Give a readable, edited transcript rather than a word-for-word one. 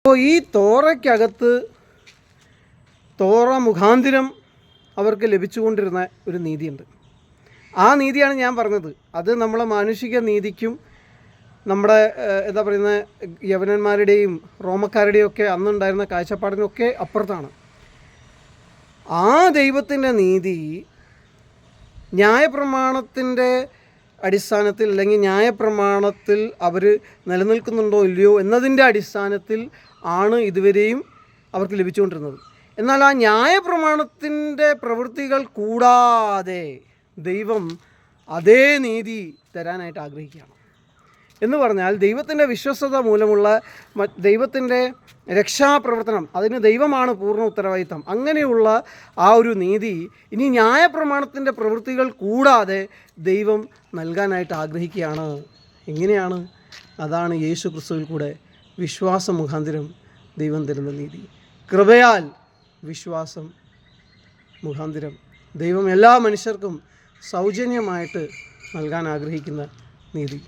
അപ്പോൾ ഈ തോറയ്ക്കകത്ത് തോറ മുഖാന്തിരം അവർക്ക് ലഭിച്ചുകൊണ്ടിരുന്ന ഒരു നീതിയുണ്ട്. ആ നീതിയാണ് ഞാൻ പറഞ്ഞത്. അത് നമ്മളെ മാനുഷിക നീതിക്കും നമ്മുടെ എന്താ പറയുന്നത് യവനന്മാരുടെയും റോമക്കാരുടെയും ഒക്കെ അന്നുണ്ടായിരുന്ന കാഴ്ചപ്പാടിനൊക്കെ അപ്പുറത്താണ്. ആ ദൈവത്തിൻ്റെ നീതി ന്യായപ്രമാണത്തിൻ്റെ അടിസ്ഥാനത്തിൽ അല്ലെങ്കിൽ ന്യായപ്രമാണത്തിൽ അവർ നിലനിൽക്കുന്നുണ്ടോ ഇല്ലയോ എന്നതിൻ്റെ അടിസ്ഥാനത്തിൽ ആണ് ഇതുവരെയും അവർക്ക് ലഭിച്ചുകൊണ്ടിരുന്നത്. എന്നാൽ ആ ന്യായപ്രമാണത്തിൻ്റെ പ്രവൃത്തികൾ കൂടാതെ ദൈവം അതേ നീതി തരാനായിട്ട് ആഗ്രഹിക്കുകയാണ്. എന്ന് പറഞ്ഞാൽ ദൈവത്തിൻ്റെ വിശ്വസ്തത മൂലമുള്ള ദൈവത്തിൻ്റെ രക്ഷാപ്രവർത്തനം, അതിന് ദൈവമാണ് പൂർണ്ണ ഉത്തരവാദിത്തം. അങ്ങനെയുള്ള ആ ഒരു നീതി ഇനി ന്യായപ്രമാണത്തിൻ്റെ പ്രവൃത്തികൾ കൂടാതെ ദൈവം നൽകാനായിട്ട് ആഗ്രഹിക്കുകയാണ്. എങ്ങനെയാണ്? അതാണ് യേശു ക്രിസ്തുവിൽ കൂടെ വിശ്വാസം മുഖാന്തിരം ദൈവം തരുന്ന നീതി. കൃപയാൽ വിശ്വാസം മുഖാന്തിരം ദൈവം എല്ലാ മനുഷ്യർക്കും സൗജന്യമായിട്ട് നൽകാൻ ആഗ്രഹിക്കുന്ന നീതി.